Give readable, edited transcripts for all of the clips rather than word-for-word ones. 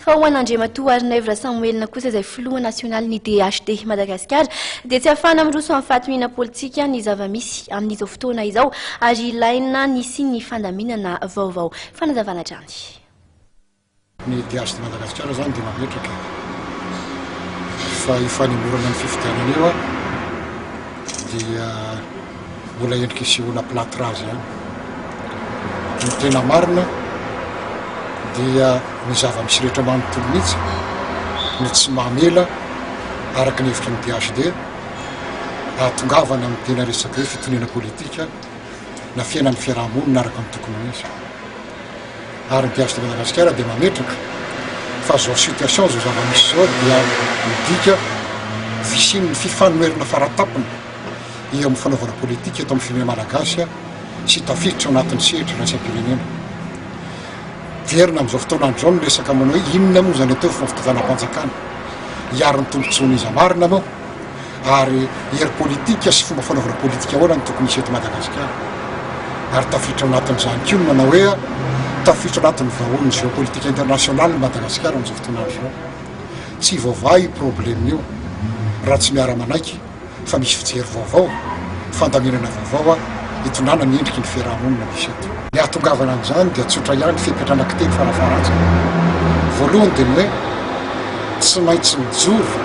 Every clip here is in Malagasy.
Fa ho an'Andriamatoa Arinaivra Samuelina kosa izay filoha nasionalny DHD Madagasikara dia tsy ahafahana miroso amin'ny fatomihana politika ny zava-misy amin'izao fotoana izao ary ilaina nisy ny fandaminana vaovao. Fanazavana drany. Ny DHD Madagasikara zany dia mametraka fa ifanimorana ny fifidianana eo dia mbola endrika isehoana platrazy ihany. Ny tena marina dia ny zava-misy rehetra manontolo mihitsy no tsy mamela araka ny hevitra ny DHD ahatongavana amin'ny tena resaka hoe fitoniana politika na fiainan'ny fiarahamonina araka amin'ny tokony misy. Ary ny DHD Madagasikara dia mametraka fa zao situation zao zava-misy zao dia midika visin'ny fifanoherina faratapina eo amin'ny fanaovana politika eto amin'ny firenena malagasy sy tafiditra ao anatin'ny sehatra raisam-pirenena. Verina amin'izao fotoana andreo no resaka manao hoe inona moa zany atao fampitovanam-panjakana hiaro ny tombontsoana izy marina moa ary hery politika sy fomba fanaovana politika ahoana ny tokony hisy eto Madagasikara. Ary tafiditra ao anatin'izany koa no manao hoe tafiditra ao anatin'ny vahoan'ny géopolitique internationale Madagasikara amin'izao fotoana andreo. Tsy vaovay problème io raha tsy miara-manaiky fa misy fijery vaovao, fandaminana vaovao hitondrana ny endriky ny fiarahamonina misy eto. Ny ahatongavana an'izany dia tsotra ihany fipetrana kiteny farafaratsiny. Voalohany dia hoe tsy maintsy mijoro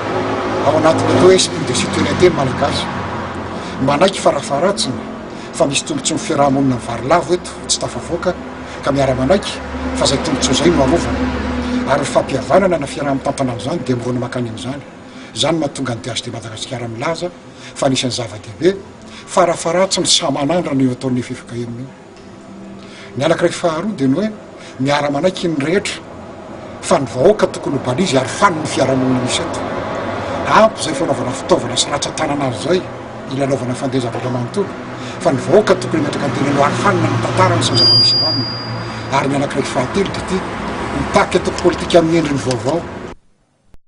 ao anatin'ny atao hoe esprit de citoyenneté malagasy. Manaiky farafaratsiny fa misy tombontsoa ny fiarahamonina varilavo eto tsy tafavoaka ka miara-manaiky fa zay tombontsoa zay no arovana. Ary ny fampihavanana na fiaraha-mitantana amin'izany dia mirona makany amin'izany. Zany mahatonga ny DHD Madagasikara milaza fa anisan'ny zava-dehibe farafaratsiny samanandrana eo ataon'ny fifikahemina io. Ny anankiray faharoa dia ny hoe miara-manaiky ny rehetra fa ny vahoaka tokony ho balizy ary fany ny fiarahamonina misy eto. Ampy zay fanaovana fitaovana sy ratsan-tanana azy zay ilalaovana fandehazam-bakamanontolo fa ny vahoaka tokony metraka an-tenany ary fanina ny tantarany sy ny zava-misy aminy. Ary ny anankiray fahatelo dia ity mitaky atao politika amin'ny endriny vaovao